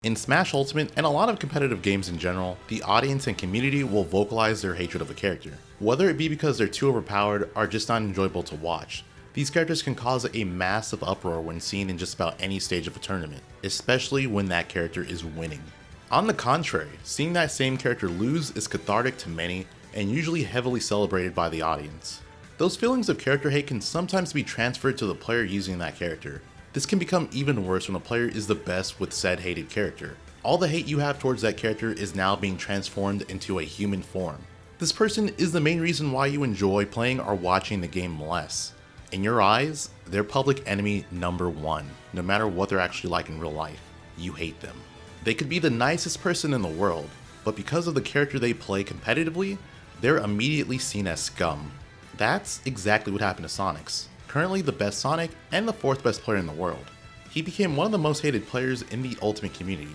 In Smash Ultimate, and a lot of competitive games in general, the audience and community will vocalize their hatred of a character. Whether it be because they're too overpowered or just not enjoyable to watch, these characters can cause a massive uproar when seen in just about any stage of a tournament, especially when that character is winning. On the contrary, seeing that same character lose is cathartic to many and usually heavily celebrated by the audience. Those feelings of character hate can sometimes be transferred to the player using that character. This can become even worse when a player is the best with said hated character. All the hate you have towards that character is now being transformed into a human form. This person is the main reason why you enjoy playing or watching the game less. In your eyes, they're public enemy number one, no matter what they're actually like in real life. You hate them. They could be the nicest person in the world, but because of the character they play competitively, they're immediately seen as scum. That's exactly what happened to Sonix, currently the best Sonic and the 4th best player in the world. He became one of the most hated players in the Ultimate community,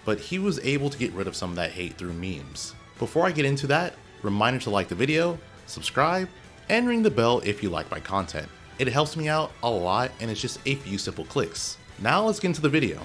but he was able to get rid of some of that hate through memes. Before I get into that, reminder to like the video, subscribe, and ring the bell if you like my content. It helps me out a lot and it's just a few simple clicks. Now let's get into the video.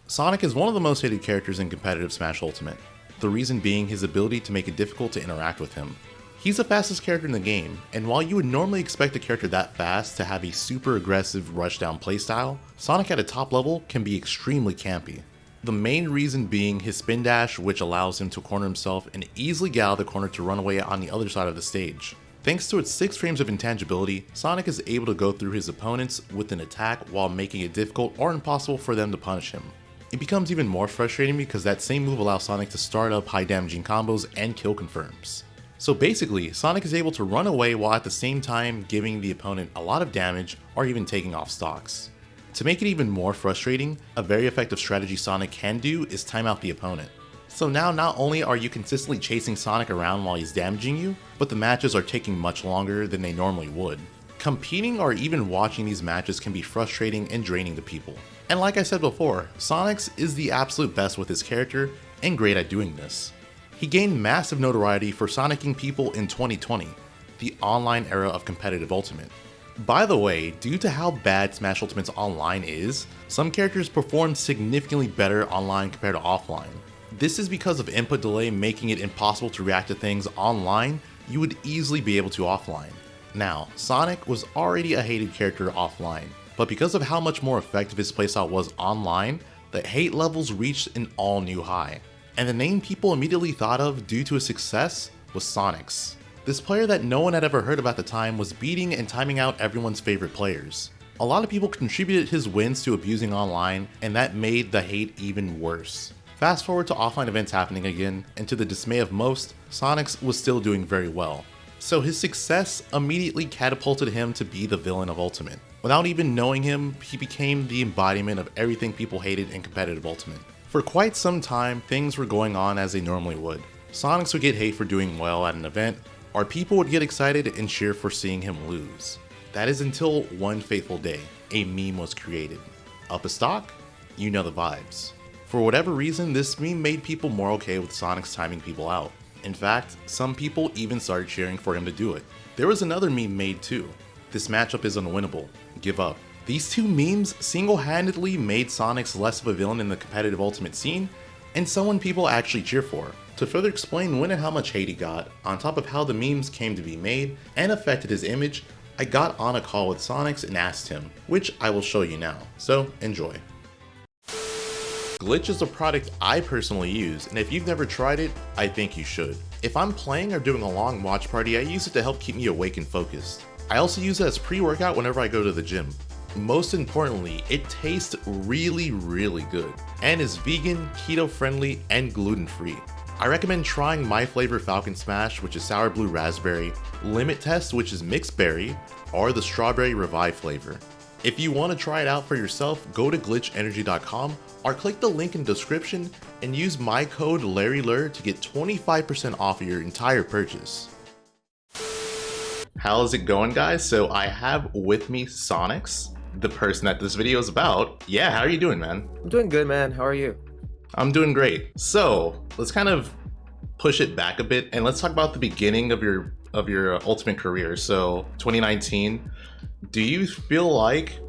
Sonic is one of the most hated characters in competitive Smash Ultimate, the reason being his ability to make it difficult to interact with him. He's the fastest character in the game, and while you would normally expect a character that fast to have a super aggressive rushdown playstyle, Sonic at a top level can be extremely campy. The main reason being his spin dash, which allows him to corner himself and easily get out of the corner to run away on the other side of the stage. Thanks to its 6 frames of intangibility, Sonic is able to go through his opponents with an attack while making it difficult or impossible for them to punish him. It becomes even more frustrating because that same move allows Sonic to start up high damaging combos and kill confirms. So basically, Sonic is able to run away while at the same time giving the opponent a lot of damage or even taking off stocks. To make it even more frustrating, a very effective strategy Sonic can do is time out the opponent. So now not only are you consistently chasing Sonic around while he's damaging you, but the matches are taking much longer than they normally would. Competing or even watching these matches can be frustrating and draining to people. And like I said before, Sonix is the absolute best with his character and great at doing this. He gained massive notoriety for Sonicking people in 2020, the online era of competitive Ultimate. By the way, due to how bad Smash Ultimate's online is, some characters perform significantly better online compared to offline. This is because of input delay making it impossible to react to things online you would easily be able to offline. Now, Sonic was already a hated character offline, but because of how much more effective his playstyle was online, the hate levels reached an all new high. And the name people immediately thought of due to his success was Sonix. This player that no one had ever heard of at the time was beating and timing out everyone's favorite players. A lot of people contributed his wins to abusing online, and that made the hate even worse. Fast forward to offline events happening again, and to the dismay of most, Sonix was still doing very well. So his success immediately catapulted him to be the villain of Ultimate. Without even knowing him, he became the embodiment of everything people hated in competitive Ultimate. For quite some time, things were going on as they normally would. Sonix would get hate for doing well at an event, or people would get excited and cheer for seeing him lose. That is until one fateful day, a meme was created. Up a stock? You know the vibes. For whatever reason, this meme made people more okay with Sonix timing people out. In fact, some people even started cheering for him to do it. There was another meme made too. This matchup is unwinnable. Give up. These two memes single-handedly made Sonix less of a villain in the competitive Ultimate scene, and someone people actually cheer for. To further explain when and how much hate he got, on top of how the memes came to be made and affected his image, I got on a call with Sonix and asked him, which I will show you now, so enjoy. Glytch is a product I personally use, and if you've never tried it, I think you should. If I'm playing or doing a long watch party, I use it to help keep me awake and focused. I also use it as pre-workout whenever I go to the gym. Most importantly, it tastes really good, and is vegan, keto friendly, and gluten free. I recommend trying my flavor Falcon Smash, which is sour blue raspberry, Limit Test, which is mixed berry, or the strawberry revive flavor. If you want to try it out for yourself, go to glitchenergy.com or click the link in the description and use my code LarryLurr to get 25% off of your entire purchase. How's it going, guys? So I have with me Sonix, the person that this video is about. Yeah, how are you doing, man? I'm doing good, man. How are you? I'm doing great. So let's kind of push it back a bit and let's talk about the beginning of your Ultimate career. So 2019, do you feel like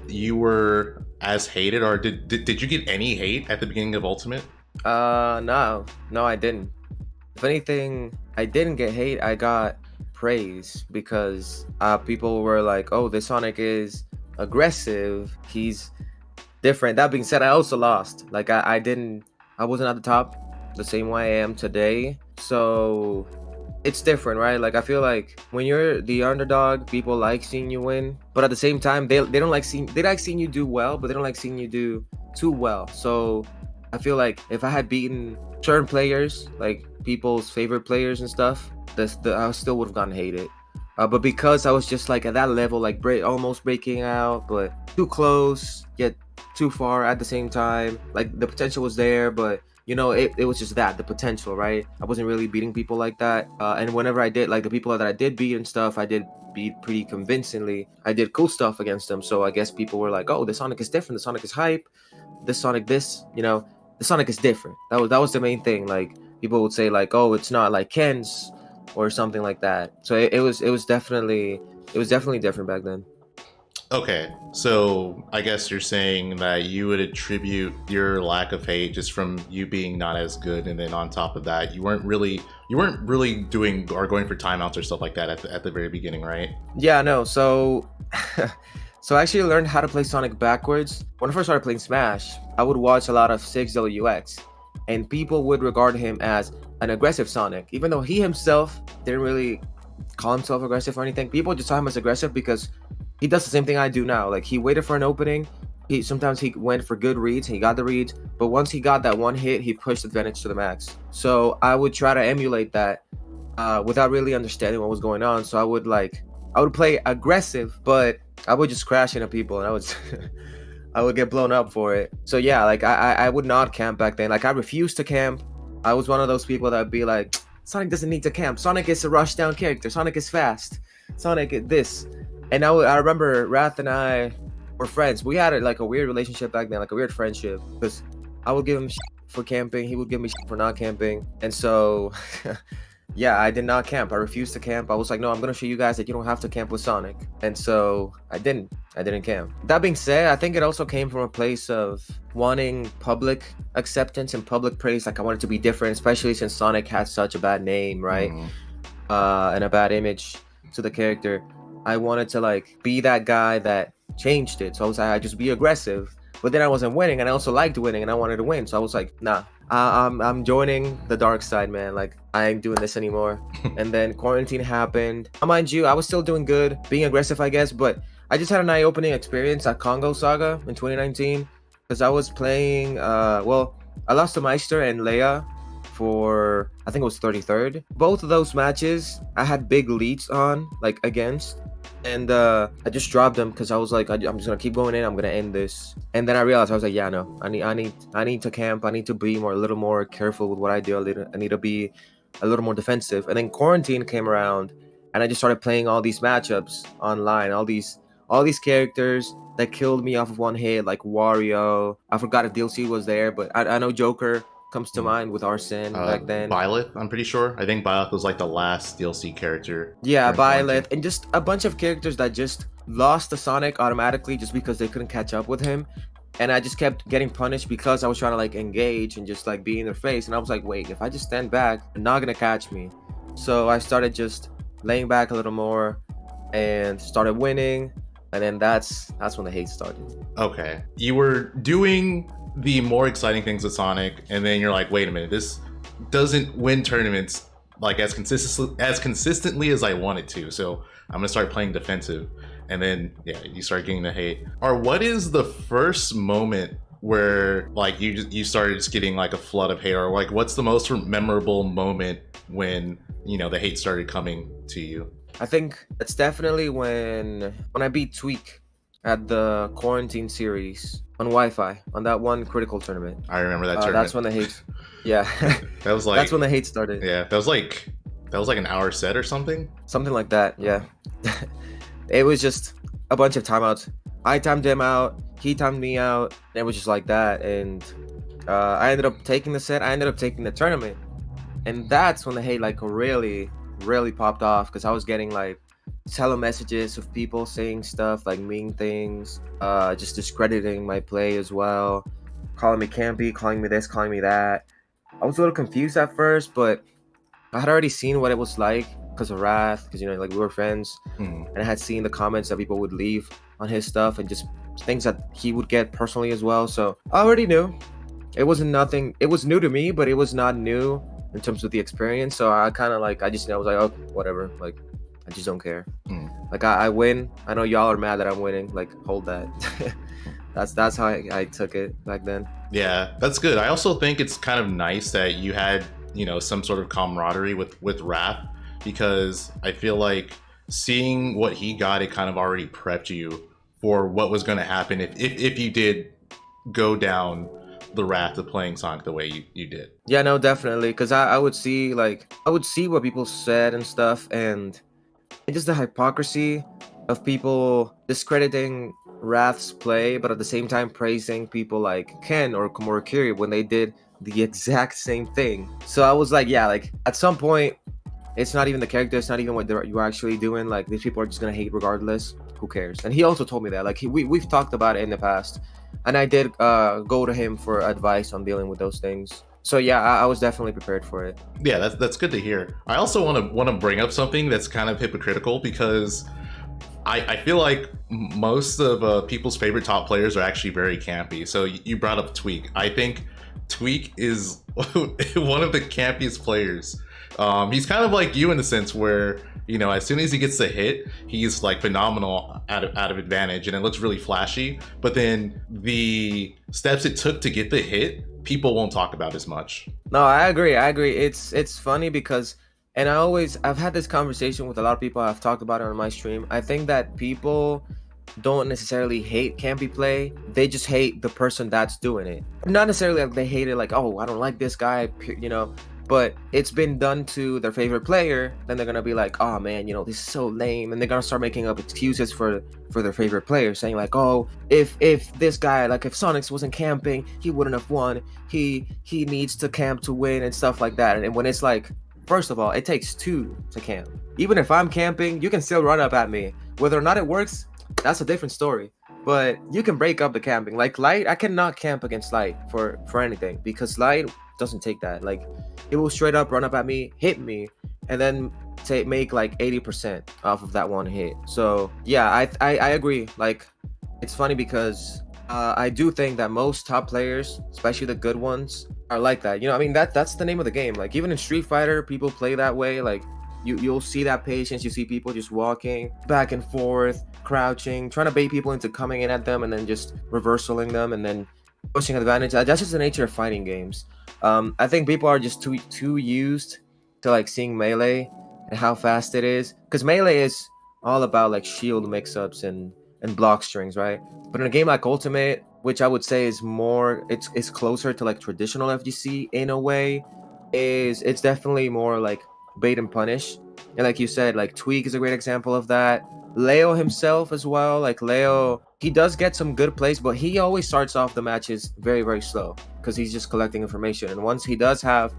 you were as hated, or did you get any hate at the beginning of Ultimate? No, I didn't. If anything, I didn't get hate. I got praise because people were like, "Oh, this Sonic is aggressive. He's different." That being said, I also lost. Like I wasn't at the top the same way I am today. So it's different, right? Like I feel like when you're the underdog, people like seeing you win, but at the same time, they don't like seeing they like seeing you do well, but they don't like seeing you do too well. So I feel like if I had beaten certain players, like people's favorite players and stuff, I still would have gotten hated. But because I was just like at that level, like almost breaking out, but too close, yet too far at the same time. Like the potential was there, but it was just the potential, right? I wasn't really beating people like that. And whenever I did, like the people that I did beat and stuff, I did beat pretty convincingly. I did cool stuff against them. So I guess people were like, "Oh, the Sonic is different. The Sonic is hype. This Sonic, the Sonic is different." That was the main thing. Like people would say, like, "Oh, it's not like Ken's," or something like that. So it was definitely different back then. Okay, so I guess you're saying that you would attribute your lack of hate just from you being not as good, and then on top of that, you weren't really doing or going for timeouts or stuff like that at the very beginning, right? Yeah, no. So so I actually learned how to play Sonic backwards. When I first started playing Smash, I would watch a lot of 6WX, and people would regard him as an aggressive Sonic, even though he himself didn't really call himself aggressive or anything. People just saw him as aggressive because he does the same thing I do now. Like he waited for an opening. Sometimes he went for good reads. He got the reads, but once he got that one hit, he pushed advantage to the max. So I would try to emulate that without really understanding what was going on. So I would play aggressive, but I would just crash into people, and I would I would get blown up for it. So yeah, like I would not camp back then. Like I refused to camp. I was one of those people that would be like, Sonic doesn't need to camp. Sonic is a rush down character. Sonic is fast. Sonic is this. And I remember Wrath and I were friends. We had like a weird relationship back then, like a weird friendship, because I would give him shit for camping. He would give me shit for not camping. And so yeah, I did not camp. I refused to camp. I was like, no, I'm gonna show you guys that you don't have to camp with Sonic. And so I didn't camp. That being said, I think it also came from a place of wanting public acceptance and public praise. Like I wanted to be different, especially since Sonic had such a bad name, right? And a bad image to the character. I wanted to like be that guy that changed it. So I was like, I just be aggressive. But then I wasn't winning, and I also liked winning, and I wanted to win. So I was like, nah, I'm joining the dark side, man. Like I ain't doing this anymore. And then quarantine happened. Mind you, I was still doing good, being aggressive, I guess. But I just had an eye-opening experience at Congo Saga in 2019 because I was playing. I lost to Meister and Leia for I think it was 33rd. Both of those matches I had big leads on, like against. And I just dropped them because I was like, I'm just gonna keep going in. I'm gonna end this. And then I realized I was like, yeah, no, I need to camp. I need to be a little more careful with what I do. I need to be a little more defensive. And then quarantine came around, and I just started playing all these matchups online. All these characters that killed me off of one hit, like Wario. I forgot if DLC was there, but I know Joker comes to mind with Arsene back then. Byleth, I'm pretty sure. I think Byleth was like the last DLC character. Yeah, Byleth, and just a bunch of characters that just lost to Sonic automatically just because they couldn't catch up with him. And I just kept getting punished because I was trying to like engage and just like be in their face. And I was like, wait, if I just stand back, they're not gonna catch me. So I started just laying back a little more and started winning. And then that's when the hate started. Okay. You were doing the more exciting things with Sonic, and then you're like, wait a minute, this doesn't win tournaments like as consistently as I want it to. So I'm gonna start playing defensive. And then yeah, you start getting the hate. Or what is the first moment where like you started just getting like a flood of hate, or like what's the most memorable moment when the hate started coming to you? I think it's definitely when I beat Tweak at the quarantine series on Wi-Fi on that one critical tournament. I remember that tournament. That's when the hate. Yeah, that was like that's when the hate started. Yeah, that was like an hour set or something. Something like that. Yeah, it was just a bunch of timeouts. I timed him out. He timed me out. It was just like that, and I ended up taking the set. I ended up taking the tournament, and that's when the hate like really popped off because I was getting like tele messages of people saying stuff like mean things, just discrediting my play as well, calling me campy, calling me this, calling me that. I was a little confused at first, but I had already seen what it was like because of Wrath, because like we were friends, and I had seen the comments that people would leave on his stuff and just things that he would get personally as well. So I already knew. It wasn't nothing. It was new to me, but it was not new in terms of the experience. So I kind of like, I was like, oh, whatever. Like, I just don't care. Like I win. I know y'all are mad that I'm winning. Like, hold that. that's how I took it back then. Yeah, that's good. I also think it's kind of nice that you had, some sort of camaraderie with Wrath, because I feel like seeing what he got, it kind of already prepped you for what was going to happen if you did go down the wrath of playing Sonic the way you did. Yeah, no, definitely. Because I would see what people said and stuff, and just the hypocrisy of people discrediting Wrath's play, but at the same time praising people like Ken or Komurikiri when they did the exact same thing. So I was like, yeah, like at some point, it's not even the character, it's not even what you're actually doing. Like these people are just gonna hate regardless. Who cares? And he also told me that. Like we've talked about it in the past, and I did go to him for advice on dealing with those things. So yeah, I was definitely prepared for it. Yeah, that's good to hear. I also want to bring up something that's kind of hypocritical, because I feel like most of people's favorite top players are actually very campy. So you brought up Tweak. I think Tweak is one of the campiest players. He's kind of like you in the sense where, as soon as he gets the hit, he's like phenomenal out of advantage, and it looks really flashy. But then the steps it took to get the hit, people won't talk about as much. No, I agree. It's funny because, and I've had this conversation with a lot of people. I've talked about it on my stream. I think that people don't necessarily hate campy play. They just hate the person that's doing it. Not necessarily like they hate it like, oh, I don't like this guy, but it's been done to their favorite player. Then they're gonna be like, oh man, this is so lame, and they're gonna start making up excuses for their favorite player, saying like, oh, if this guy, like if Sonix wasn't camping, he wouldn't have won. He needs to camp to win and stuff like that. And when it's like, first of all, it takes two to camp. Even if I'm camping, you can still run up at me. Whether or not it works, that's a different story. But you can break up the camping. Like Light, I cannot camp against Light for anything, because Light doesn't take that. Like it will straight up run up at me, hit me, and then make like 80% off of that one hit. So yeah, I agree. Like it's funny because I do think that most top players, especially the good ones, are like that. I mean that's the name of the game. Like even in Street Fighter, people play that way. Like you'll see that patience. You see people just walking back and forth, crouching, trying to bait people into coming in at them, and then just reversaling them, and then pushing advantage. That's just the nature of fighting games. I think people are just too used to like seeing melee and how fast it is, because melee is all about like shield mix-ups and block strings, right? But in a game like Ultimate, which I would say is more, it's closer to like traditional FGC in a way, it's definitely more like bait and punish. And like you said, like Tweak is a great example of that. Leo himself as well. Like Leo, he does get some good plays, but he always starts off the matches very, very slow because he's just collecting information. And once he does have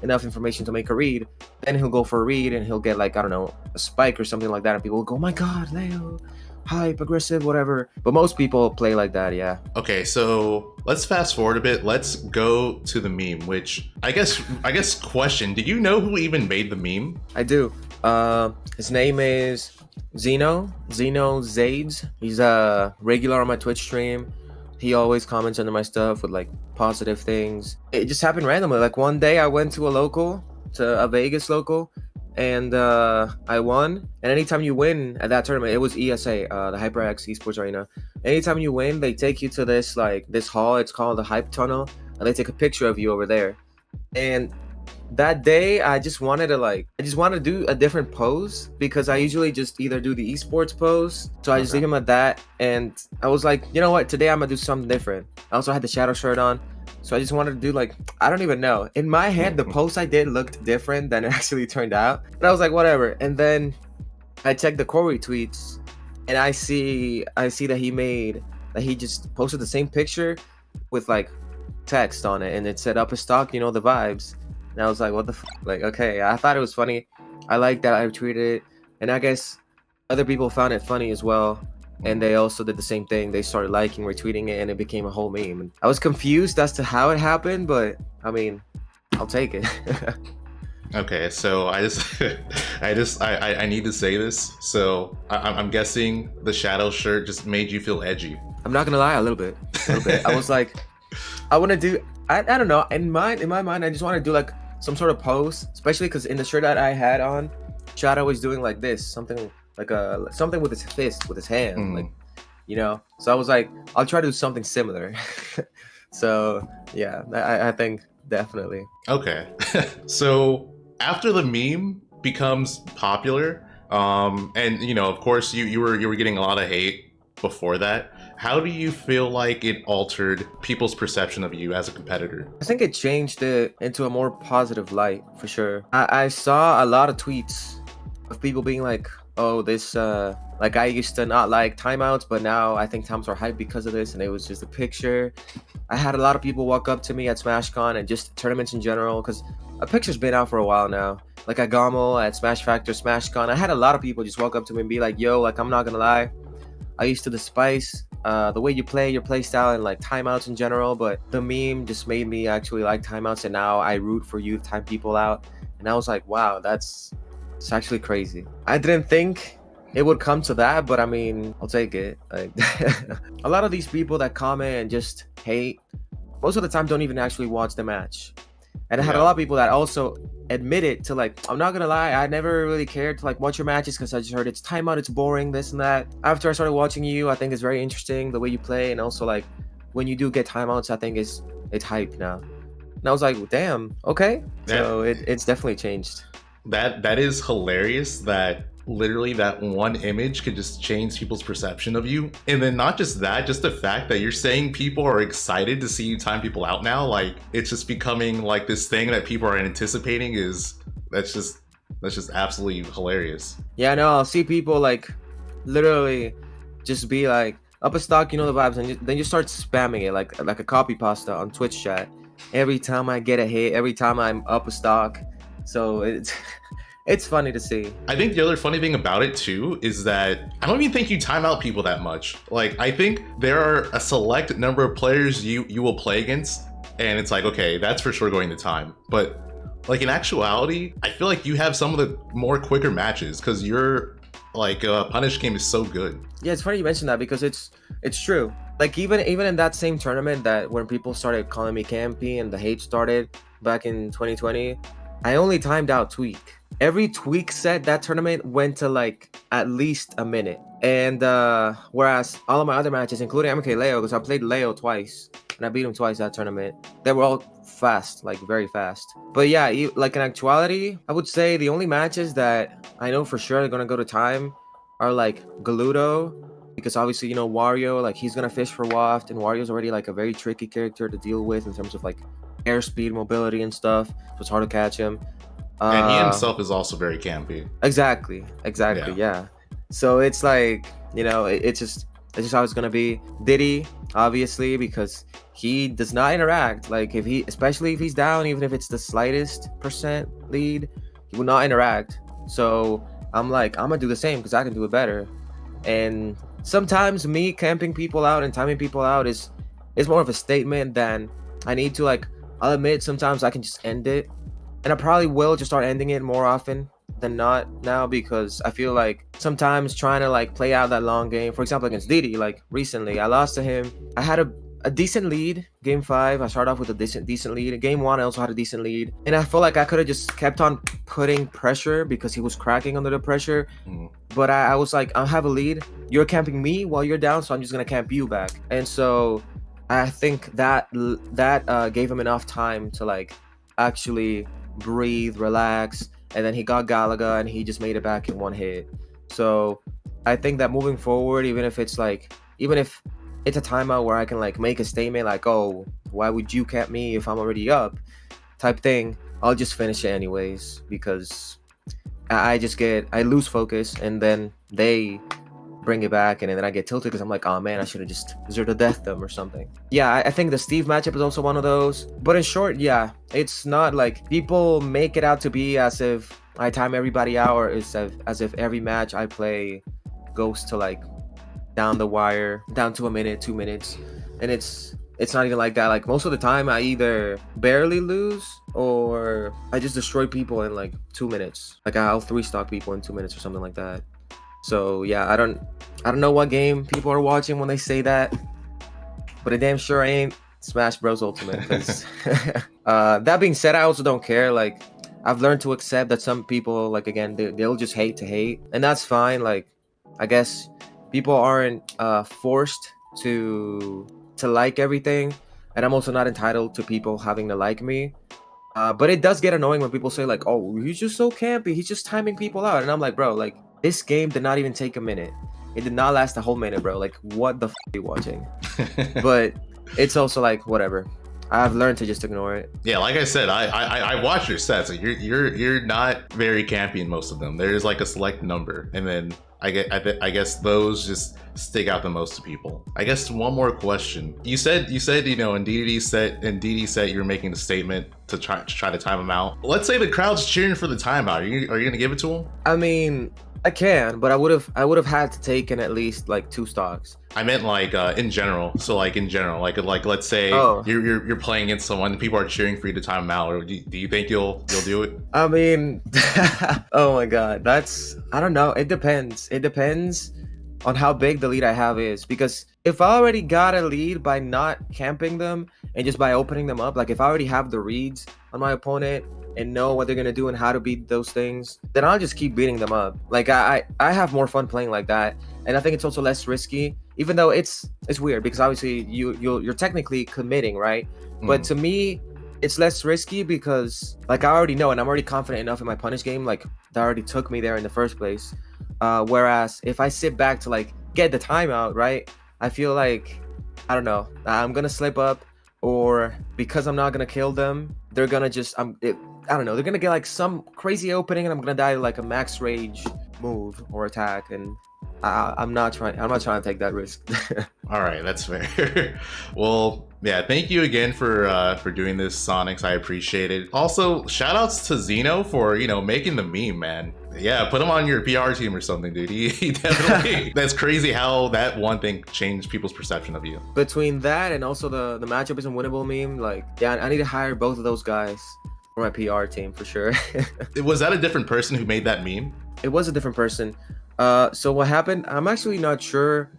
enough information to make a read, then he'll go for a read and he'll get like, I don't know, a spike or something like that. And people will go, oh my God, Leo, hype, aggressive, whatever. But most people play like that, yeah. Okay, so let's fast forward a bit. Let's go to the meme, which I guess question, did you know who even made the meme? I do. His name is Zeno Zades. He's a regular on my Twitch stream. He always comments under my stuff with like positive things. It just happened randomly. Like one day I went to a Vegas local, and I won. And anytime you win at that tournament, it was ESA, the HyperX Esports Arena. Anytime you win, they take you to this hall. It's called the Hype Tunnel, and they take a picture of you over there. And that day, I just wanted to do a different pose, because I usually just either do the esports pose. So I just leave him at that. And I was like, you know what? Today I'm gonna do something different. I also had the shadow shirt on. So I just wanted to do like, I don't even know. In my head, the post I did looked different than it actually turned out. And I was like, whatever. And then I checked the core retweets, and I see that he just posted the same picture with like text on it, and it said up a stock, the vibes. And I was like, what the like, okay. I thought it was funny. I like that I retweeted it. And I guess other people found it funny as well. And they also did the same thing. They started liking, retweeting it, and it became a whole meme. And I was confused as to how it happened, but I mean, I'll take it. Okay, so I need to say this. So I'm guessing the shadow shirt just made you feel edgy. I'm not gonna lie, a little bit. I was like, I want to do. I don't know. In my mind, I just want to do like some sort of pose, especially because in the shirt that I had on, Shadow was doing like this, something like something with his fist, with his hand, like, you know. So I was like, I'll try to do something similar. So yeah, I think definitely. Okay, so after the meme becomes popular, and you know, of course, you were getting a lot of hate before that. How do you feel like it altered people's perception of you as a competitor? I think it changed it into a more positive light, for sure. I saw a lot of tweets of people being like, oh, this, like, I used to not like timeouts, but now I think times are hyped because of this, and it was just a picture. I had a lot of people walk up to me at SmashCon and just tournaments in general, because a picture's been out for a while now. Like at Gommel, at Smash Factor, SmashCon, I had a lot of people just walk up to me and be like, yo, like, I'm not gonna lie, I used to despise the way you play, your play style, and like timeouts in general, but the meme just made me actually like timeouts, and now I root for you to time people out. And I was like, wow, it's actually crazy. I didn't think it would come to that, but I mean, I'll take it. Like, a lot of these people that comment and just hate, most of the time don't even actually watch the match. And I had a lot of people that also admitted to, like, I'm not gonna lie, I never really cared to like watch your matches because I just heard it's timeout, it's boring, this and that. After I started watching you, I think it's very interesting the way you play, and also like when you do get timeouts, I think it's hype now. And I was like, damn, okay. So it's definitely changed. That is hilarious that literally that one image could just change people's perception of you. And then not just that, just the fact that you're saying people are excited to see you time people out now, like it's just becoming like this thing that people are anticipating. That's just absolutely hilarious. Yeah, no, I'll see people like literally just be like, up a stock, you know the vibes, and then you start spamming it like a copy pasta on Twitch chat every time I get a hit, every time I'm up a stock. So it's funny to see. I think the other funny thing about it too is that I don't even think you time out people that much. Like, I think there are a select number of players you will play against, and it's like, okay, that's for sure going to time. But like in actuality, I feel like you have some of the more quicker matches because your like punish game is so good. Yeah, it's funny you mentioned that because it's true. Like even in that same tournament that when people started calling me campy and the hate started back in 2020, I only timed out Tweak. Every Tweak set that tournament went to like at least a minute. And whereas all of my other matches, including MK Leo, because I played Leo twice and I beat him twice that tournament, they were all fast, like very fast. But yeah, like in actuality, I would say the only matches that I know for sure are gonna go to time are like Galudo, because obviously, you know, Wario, like he's gonna fish for Waft, and Wario's already like a very tricky character to deal with in terms of like airspeed, mobility, and stuff. So it's hard to catch him. And he himself is also very campy. Exactly, yeah. So it's like, you know, it's just how it's gonna be. Diddy, obviously, because he does not interact. Like especially if he's down, even if it's the slightest percent lead, he will not interact. So I'm like, I'm gonna do the same because I can do it better. And sometimes me camping people out and timing people out is more of a statement than I need to. Like, I'll admit sometimes I can just end it, and I probably will just start ending it more often than not now, because I feel like sometimes trying to like play out that long game, for example against Diddy, like recently I lost to him. I had a decent lead game 5. I started off with a decent lead. Game 1 I also had a decent lead, and I felt like I could have just kept on putting pressure because he was cracking under the pressure. But I was like, I have a lead, you're camping me while you're down, so I'm just gonna camp you back. And so I think that gave him enough time to like actually breathe, relax, and then he got Galaga and he just made it back in one hit. So I think that moving forward, even if it's a timeout where I can like make a statement like, oh, why would you camp me if I'm already up, type thing, I'll just finish it anyways, because I lose focus, and then they bring it back, and then I get tilted because I'm like, oh man, I should have just zero to death them or something. Yeah, I think the Steve matchup is also one of those. But in short, yeah, it's not like people make it out to be as if I time everybody out, or as if every match I play goes to like down the wire, down to a minute, 2 minutes, and it's not even like that. Like most of the time, I either barely lose or I just destroy people in like 2 minutes. Like I'll 3-stock people in 2 minutes or something like that. So yeah, I don't know what game people are watching when they say that, but it damn sure ain't Smash Bros Ultimate. 'Cause, that being said, I also don't care. Like I've learned to accept that some people, like again, they'll just hate to hate, and that's fine. Like I guess people aren't forced to like everything, and I'm also not entitled to people having to like me. But it does get annoying when people say like, "Oh, he's just so campy. He's just timing people out," and I'm like, bro, like this game did not even take a minute. It did not last a whole minute, bro. Like what the f are you watching? But it's also like whatever. I've learned to just ignore it. Yeah, like I said, I watched your sets. Like you're not very campy in most of them. There's like a select number, and then I guess those just stick out the most to people. I guess one more question. You said you know in DD's set you were making a statement to try to time him out. Let's say the crowd's cheering for the timeout. Are you gonna give it to him? I mean, I can, but I would have had to take in at least like 2 stocks. I meant like in general. So like in general, like let's say you're playing against someone, and people are cheering for you to time them out. Or do you think you'll do it? I mean, oh my god, I don't know. It depends. It depends on how big the lead I have is, because if I already got a lead by not camping them and just by opening them up, like if I already have the reads on my opponent and know what they're gonna do and how to beat those things, then I'll just keep beating them up. Like I have more fun playing like that, and I think it's also less risky. Even though it's weird because obviously you're technically committing, right? But to me, it's less risky because like I already know and I'm already confident enough in my punish game. Like that already took me there in the first place. Whereas if I sit back to like get the timeout, right? I feel like I don't know, I'm gonna slip up, or because I'm not gonna kill them, they're gonna just I don't know, they're gonna get like some crazy opening and I'm gonna die to like a max rage move or attack, and I'm not trying to take that risk. All right, that's fair. Well, yeah, thank you again for doing this, Sonix. I appreciate it. Also, shout outs to Zeno for, you know, making the meme, man. Yeah, put him on your PR team or something, dude. He definitely that's crazy how that one thing changed people's perception of you. Between that and also the matchup isn't winnable meme, like yeah, I need to hire both of those guys for my PR team for sure. Was that a different person who made that meme? It was a different person. So what happened, I'm actually not sure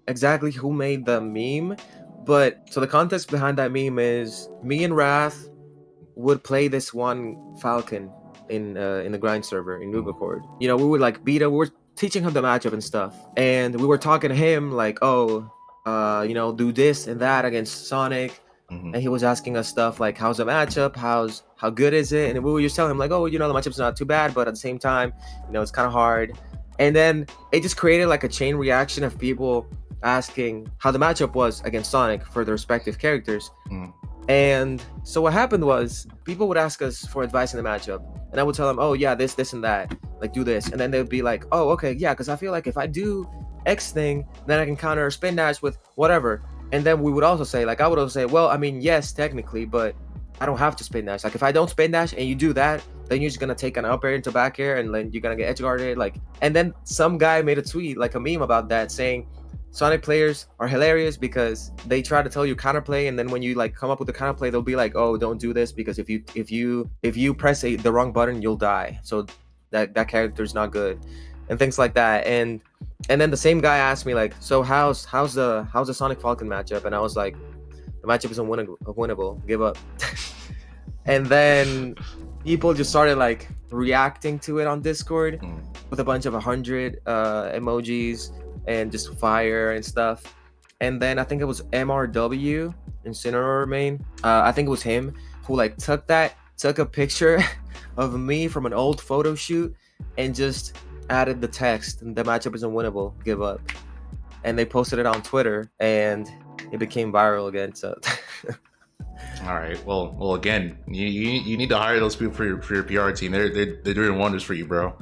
exactly who made the meme, but so the context behind that meme is me and Wrath would play this one Falcon in the grind server in Nugacord. You know, we would like beat him, we were teaching him the matchup and stuff, and we were talking to him like, oh, you know, do this and that against Sonic. And he was asking us stuff like, how's the matchup, how good is it, and we were just telling him like, oh, you know, the matchup's not too bad, but at the same time, you know, it's kind of hard. And then it just created like a chain reaction of people asking how the matchup was against Sonic for the respective characters. And so what happened was people would ask us for advice in the matchup, and I would tell them, oh yeah, this and that, like do this, and then they'd be like, oh okay, yeah, because I feel like if I do X thing, then I can counter spin dash with whatever. And then we would also say, like I would also say, well, I mean, yes, technically, but I don't have to spin dash. Like if I don't spin dash and you do that, then you're just gonna take an up air into back air, and then you're gonna get edge guarded. Like, and then some guy made a tweet, like a meme about that, saying Sonic players are hilarious because they try to tell you counterplay, and then when you like come up with the counterplay, they'll be like, oh, don't do this because if you press the wrong button, you'll die. So that character's not good, and things like that. And then the same guy asked me like, so how's the Sonic Falcon matchup? And I was like, the matchup isn't winnable. Give up. And then people just started like reacting to it on Discord with a bunch of 100 emojis and just fire and stuff. And then I think it was MRW, Incineroar main. I think it was him who like took a picture of me from an old photo shoot and just added the text, the matchup isn't winnable, give up. And they posted it on Twitter and it became viral again. So all right, well again, you need to hire those people for your PR team. They're doing wonders for you, bro.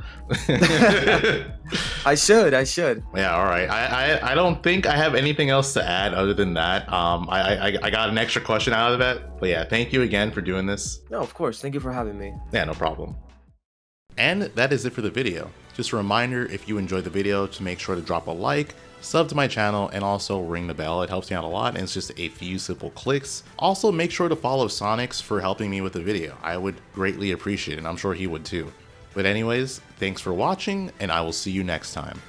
I should. Yeah, all right. I don't think I have anything else to add other than that. I got an extra question out of that, but yeah, thank you again for doing this. No, of course, thank you for having me. Yeah, no problem. And that is it for the video. Just a reminder, if you enjoyed the video, to make sure to drop a like, sub to my channel, and also ring the bell. It helps me out a lot, and it's just a few simple clicks. Also, make sure to follow Sonix for helping me with the video. I would greatly appreciate it, and I'm sure he would too. But anyways, thanks for watching, and I will see you next time.